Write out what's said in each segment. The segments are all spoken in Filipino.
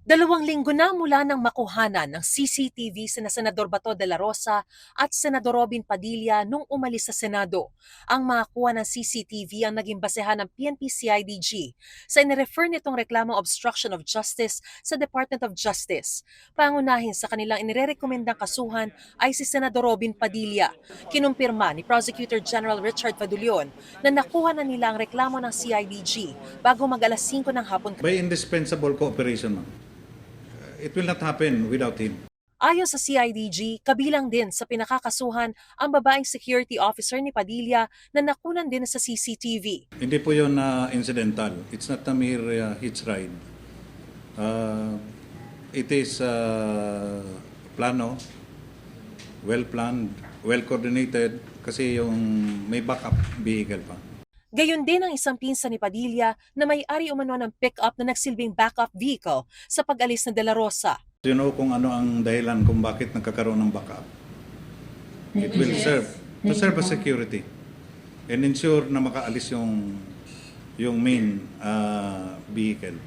2 linggo na mula nang makuhanan ng CCTV sina Senador Bato de la Rosa at Senador Robin Padilla nung umalis sa Senado. Ang makakuha ng CCTV ang naging basehan ng PNP-CIDG sa inirefer nitong reklamong obstruction of justice sa Department of Justice. Pangunahin sa kanilang inirekomendang kasuhan ay si Senador Robin Padilla. Kinumpirma ni Prosecutor General Richard Fadulion na nakuha na nila ang reklamo ng CIDG bago mag-alas 5 ng hapon. By indispensable cooperation, ma'am. It will not happen without him. Ayon sa CIDG, kabilang din sa pinakakasuhan ang babaeng security officer ni Padilla na nakunan din sa CCTV. Hindi po yun incidental. It's not a mere hitch ride. It is plano, well-planned, well-coordinated, kasi yung may backup vehicle pa. Gayon din ang isang pinsan ni Padilla na may-ari umano ng pick-up na nagsilbing backup vehicle sa pag-alis ng De La Rosa. You know kung ano ang dahilan kung bakit nagkakaroon ng backup. It will serve as security and ensure na makaalis yung main vehicle.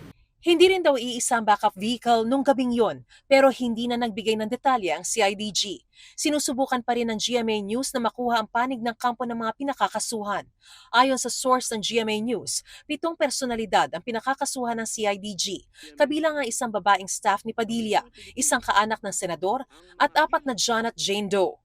Hindi rin daw iisa ang backup vehicle nung gabing yon, pero hindi na nagbigay ng detalye ang CIDG. Sinusubukan pa rin ng GMA News na makuha ang panig ng kampo ng mga pinakakasuhan. Ayon sa source ng GMA News, 7 personalidad ang pinakakasuhan ng CIDG, kabilang ang isang babaeng staff ni Padilla, isang kaanak ng senador, at 4 na John at Jane Doe.